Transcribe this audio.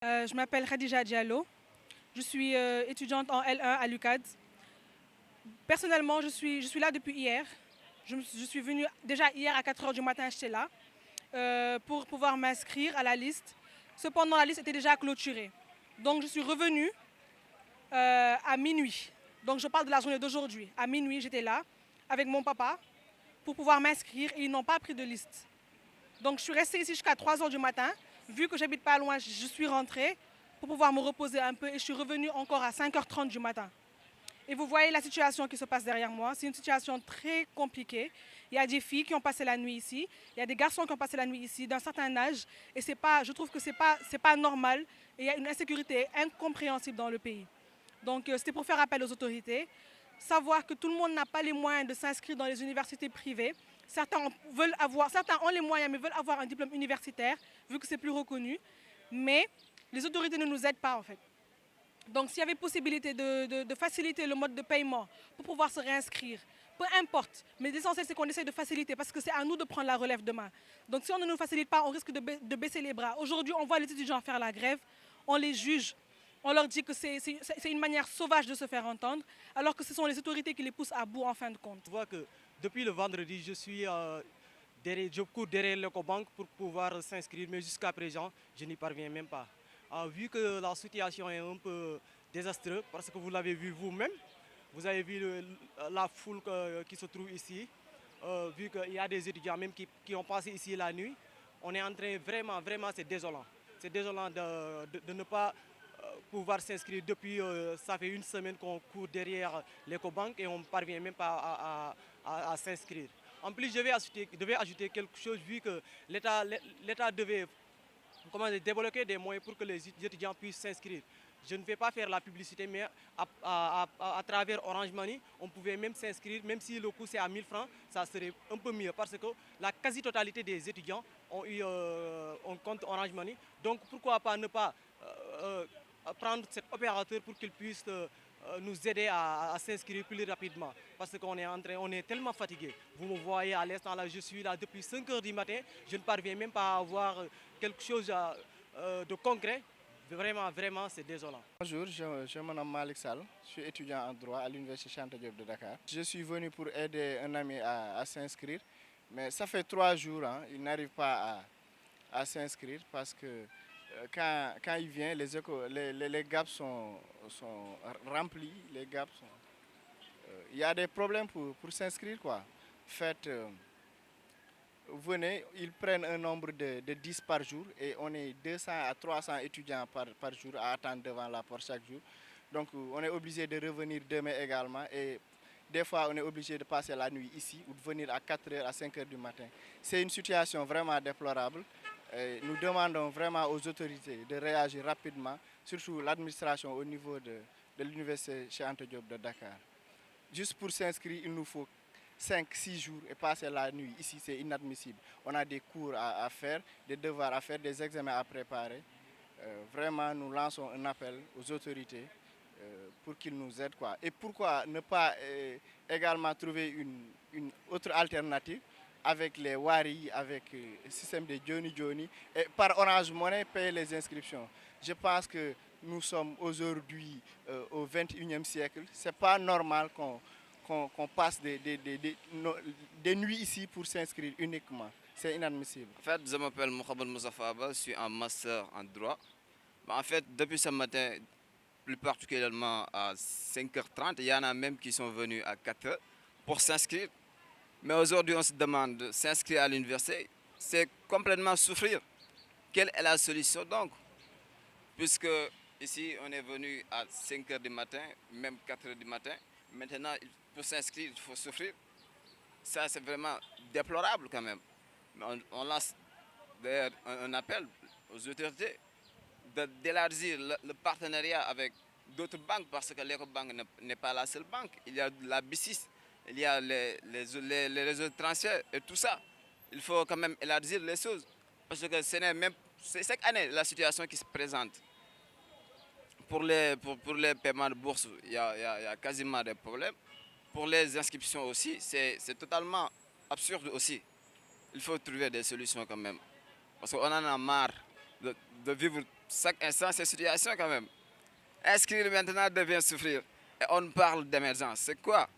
Je m'appelle Khadija Diallo. Je suis étudiante en L1 à l'UCAD. Personnellement, je suis là depuis hier. Je suis venue déjà hier à 4 heures du matin, j'étais là pour pouvoir m'inscrire à la liste. Cependant, la liste était déjà clôturée. Donc, je suis revenue à minuit. Donc, je parle de la journée d'aujourd'hui. À minuit, j'étais là avec mon papa pour pouvoir m'inscrire et ils n'ont pas pris de liste. Donc, je suis restée ici jusqu'à 3 heures du matin. Vu que j'habite pas loin, je suis rentrée pour pouvoir me reposer un peu et je suis revenue encore à 5h30 du matin. Et vous voyez la situation qui se passe derrière moi. C'est une situation très compliquée. Il y a des filles qui ont passé la nuit ici. Il y a des garçons qui ont passé la nuit ici d'un certain âge. Et je trouve que c'est pas normal. Et il y a une insécurité incompréhensible dans le pays. Donc c'était pour faire appel aux autorités. Savoir que tout le monde n'a pas les moyens de s'inscrire dans les universités privées. Certains ont les moyens mais veulent avoir un diplôme universitaire vu que c'est plus reconnu. Mais les autorités ne nous aident pas en fait. Donc s'il y avait possibilité de faciliter le mode de paiement pour pouvoir se réinscrire, peu importe. Mais l'essentiel, c'est qu'on essaie de faciliter parce que c'est à nous de prendre la relève demain. Donc si on ne nous facilite pas, on risque de baisser les bras. Aujourd'hui, on voit les étudiants faire la grève, on les juge, on leur dit que c'est une manière sauvage de se faire entendre, alors que ce sont les autorités qui les poussent à bout en fin de compte. Je vois que depuis le vendredi, je cours derrière l'Ecobank pour pouvoir s'inscrire, mais jusqu'à présent, je n'y parviens même pas. Vu que la situation est un peu désastreuse, parce que vous l'avez vu vous-même, vous avez vu la foule qui se trouve ici, vu qu'il y a des étudiants même qui ont passé ici la nuit, on est en train vraiment, vraiment, c'est désolant. C'est désolant de ne pas pouvoir s'inscrire depuis, ça fait une semaine qu'on court derrière l'Ecobank et on ne parvient même pas à s'inscrire. En plus, devais ajouter quelque chose vu que l'État devait débloquer des moyens pour que les étudiants puissent s'inscrire. Je ne vais pas faire la publicité, mais à travers Orange Money, on pouvait même s'inscrire, même si le coût c'est à 1000 francs, ça serait un peu mieux parce que la quasi-totalité des étudiants ont eu un compte Orange Money. Donc pourquoi pas ne pas prendre cet opérateur pour qu'il puisse nous aider à s'inscrire plus rapidement. Parce qu'on est on est tellement fatigué. Vous me voyez à l'instant là, je suis là depuis 5 heures du matin. Je ne parviens même pas à avoir quelque chose de concret. Vraiment, vraiment, c'est désolant. Bonjour, je me nomme Malik Sall, je suis étudiant en droit à l'Université Cheikh Anta Diop de Dakar. Je suis venu pour aider un ami à s'inscrire, mais ça fait 3 jours, hein, il n'arrive pas à s'inscrire parce que quand il vient, les gaps sont remplis, il y a des problèmes pour s'inscrire, quoi. En fait, venez, ils prennent un nombre de 10 par jour et on est 200 à 300 étudiants par jour à attendre devant la porte chaque jour. Donc on est obligé de revenir demain également et des fois on est obligé de passer la nuit ici ou de venir à 4 heures, à 5 heures du matin. C'est une situation vraiment déplorable. Et nous demandons vraiment aux autorités de réagir rapidement, surtout l'administration au niveau de l'Université Cheikh Anta Diop de Dakar. Juste pour s'inscrire, il nous faut 5, 6 jours et passer la nuit ici, c'est inadmissible. On a des cours à faire, des devoirs à faire, des examens à préparer. Vraiment, nous lançons un appel aux autorités pour qu'ils nous aident, quoi. Et pourquoi ne pas également trouver une autre alternative avec les Wari, avec le système de Johnny Johnny, et par Orange Money, payer les inscriptions. Je pense que nous sommes aujourd'hui au XXIe siècle. Ce n'est pas normal qu'on passe des nuits ici pour s'inscrire uniquement. C'est inadmissible. En fait, je m'appelle Mohamed Moussa Faba, je suis en master en droit. En fait, depuis ce matin, plus particulièrement à 5h30, il y en a même qui sont venus à 4h pour s'inscrire. Mais aujourd'hui, on se demande de s'inscrire à l'université. C'est complètement souffrir. Quelle est la solution donc? Puisque ici, on est venu à 5h du matin, même 4h du matin. Maintenant, pour s'inscrire, il faut souffrir. Ça, c'est vraiment déplorable quand même. On lance d'ailleurs un appel aux autorités d'élargir le partenariat avec d'autres banques parce que l'Ecobank n'est pas la seule banque. Il y a la BICIS, il y a les réseaux de transfert et tout ça. Il faut quand même élargir les choses parce que c'est chaque année la situation qui se présente. Pour les paiements de bourse, il y a quasiment des problèmes. Pour les inscriptions aussi, c'est totalement absurde aussi. Il faut trouver des solutions quand même. Parce qu'on en a marre de vivre chaque instant, ces situations quand même. Inscrire maintenant devient souffrir. Et on parle d'émergence. C'est quoi?